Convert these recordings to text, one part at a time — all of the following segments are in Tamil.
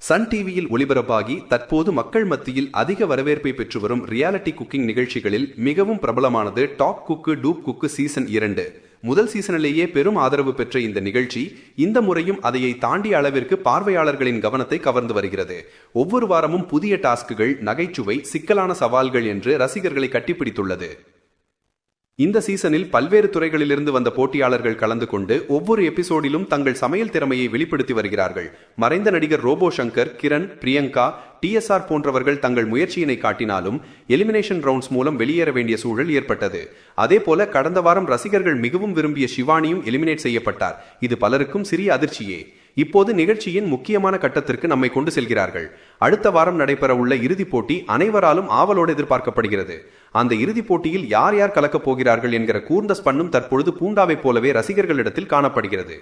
சன் டிவியில் ஒளிபரப்பாகி தற்போது மக்கள் மத்தியில் அதிக வரவேற்பை பெற்று வரும் ரியாலிட்டி குக்கிங் நிகழ்ச்சிகளில் மிகவும் பிரபலமானது top cook dupe cook season 2. முதல் சீசனிலேயே பெரும் ஆதரவு பெற்ற இந்த நிகழ்ச்சி இந்த முறையும் அதையை தாண்டிய அளவிற்கு பார்வையாளர்களின் கவனத்தை கவர்ந்து வருகிறது. ஒவ்வொரு வாரமும் புதிய டாஸ்குகள், நகைச்சுவை, சிக்கலான சவால்கள் என்று ரசிகர்களை கட்டிப்பிடித்துள்ளது. இந்த சீசனில் பல்வேறு துறைகளிலிருந்து வந்த போட்டியாளர்கள் கலந்து கொண்டு ஒவ்வொரு எபிசோடிலும் தங்கள் சமையல் திறமையை வெளிப்படுத்தி வருகிறார்கள். மறைந்த நடிகர் ரோபோ சங்கர், கிரண், பிரியங்கா, TSR போன்றவர்கள் தங்கள் முயற்சியினை காட்டினாலும் எலிமினேஷன் ரவுண்ட்ஸ் மூலம் வெளியேற வேண்டிய சூழல் ஏற்பட்டது. அதேபோல கடந்த வாரம் ரசிகர்கள் மிகவும் விரும்பிய ஷிவானியும் எலிமினேட் செய்யப்பட்டார். இது பலருக்கும் சிறிய அதிர்ச்சியே. இப்போது நிகழ்ச்சியின் முக்கியமான கட்டத்திற்கு நம்மை கொண்டு செல்கிறார்கள். அடுத்த வாரம் நடைபெற உள்ள இறுதிப் போட்டி அனைவராலும் ஆவலோடு எதிர்பார்க்கப்படுகிறது. அந்த இறுதிப் போட்டியில் யார் யார் கலக்கப் போகிறார்கள் என்கிற கூர்ந்த ஸ்பன்னும் தற்பொழுது பூண்டாவைப் போலவே ரசிகர்களிடத்தில் காணப்படுகிறது.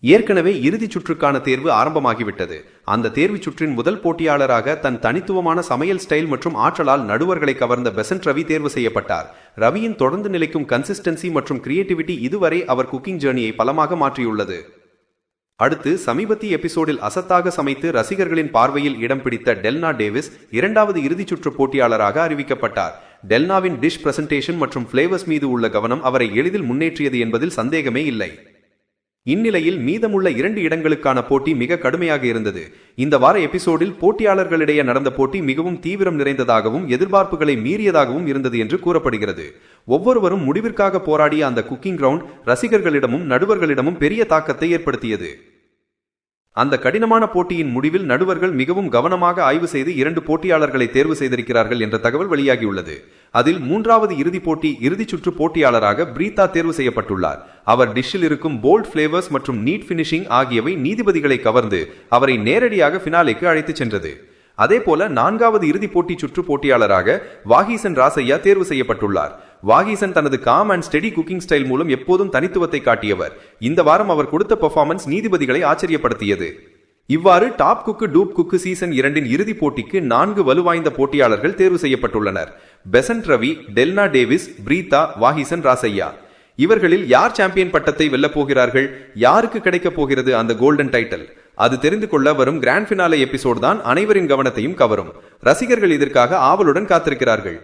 ஏற்கனவே இறுதிச் சுற்றுக்கான தேர்வு ஆரம்பமாகிவிட்டது. அந்த தேர்வு சுற்றின் முதல் போட்டியாளராக தன் தனித்துவமான சமையல் ஸ்டைல் மற்றும் ஆற்றலால் நடுவர்களை கவர்ந்த பெசன்ட் ரவி தேர்வு செய்யப்பட்டார். ரவியின் தொடர்ந்து நிலைக்கும் கன்சிஸ்டன்சி மற்றும் கிரியேட்டிவிட்டி இதுவரை அவர் குக்கிங் ஜேர்னியை பலமாக மாற்றியுள்ளது. அடுத்து சமீபத்திய எபிசோடில் அசத்தாக சமைத்து ரசிகர்களின் பார்வையில் இடம் பிடித்த டெல்னா டேவிஸ் இரண்டாவது இறுதிச் சுற்று போட்டியாளராக அறிவிக்கப்பட்டார். டெல்னாவின் டிஷ் பிரசன்டேஷன் மற்றும் ஃபிளேவர்ஸ் மீது உள்ள கவனம் அவரை எளிதில் முன்னேற்றியது என்பதில் சந்தேகமே இல்லை. இந்நிலையில் மீதமுள்ள 2 இடங்களுக்கான போட்டி மிக கடுமையாக இருந்தது. இந்த வார எபிசோடில் போட்டியாளர்களிடையே நடந்த போட்டி மிகவும் தீவிரம் நிறைந்ததாகவும் எதிர்பார்ப்புகளை மீறியதாகவும் இருந்தது என்று கூறப்படுகிறது. ஒவ்வொருவரும் முடிவிற்காக போராடிய அந்த குக்கிங் கிரவுண்ட் ரசிகர்களிடமும் நடுவர்களிடமும் பெரிய தாக்கத்தை ஏற்படுத்தியது. அந்த கடினமான போட்டியின் முடிவில் நடுவர்கள் மிகவும் கவனமாக ஆய்வு செய்து 2 போட்டியாளர்களை தேர்வு செய்திருக்கிறார்கள் என்ற தகவல் வெளியாகியுள்ளது. அதில் 3வது இறுதிப் போட்டி இறுதிச் சுற்று போட்டியாளராக பிரீதா தேர்வு செய்யப்பட்டுள்ளார். அவர் டிஷ்ஷில் இருக்கும் போல்ட் ஃபிளேவர்ஸ் மற்றும் நீட் ஃபினிஷிங் ஆகியவை நீதிபதிகளை கவர்ந்து அவரை நேரடியாக ஃபினாலேக்கு அழைத்துச் சென்றது. அதேபோல 4வது இறுதிப் போட்டி சுற்று போட்டியாளராக வாகீசன் ராசையா தேர்வு செய்யப்பட்டுள்ளார். வாகீசன் தனது com and steady cooking style மூலம் எப்போதும் தனித்துவத்தை காட்டியவர். இந்த வாரம் அவர் கொடுத்த பெர்ஃபார்மன்ஸ் நீதிபதிகளை ஆச்சரியப்படுத்தியது. இவ்வாறு top cook dupe cook season 2 இறுதிப் போட்டிக்கு 4 வலுவாய்ந்த போட்டியாளர்கள் தேர்வு செய்யப்பட்டுள்ளனர். பெசன்ட் ரவி, டெல்னா டேவிஸ், பிரீதா, வாகீசன் ராசையா. இவர்களில் யார் சாம்பியன் பட்டத்தை வெல்லப் போகிறார்கள்? யாருக்கு கிடைக்கப் போகிறது அந்த கோல்டன் டைட்டில்? அது தெரிந்து கொள்ள வரும் கிராண்ட் ஃபினாலே எபிசோட் தான் அனைவரின் கவனத்தையும் கவரும். ரசிகர்கள் இதற்காக ஆவலுடன் காத்திருக்கிறார்கள்.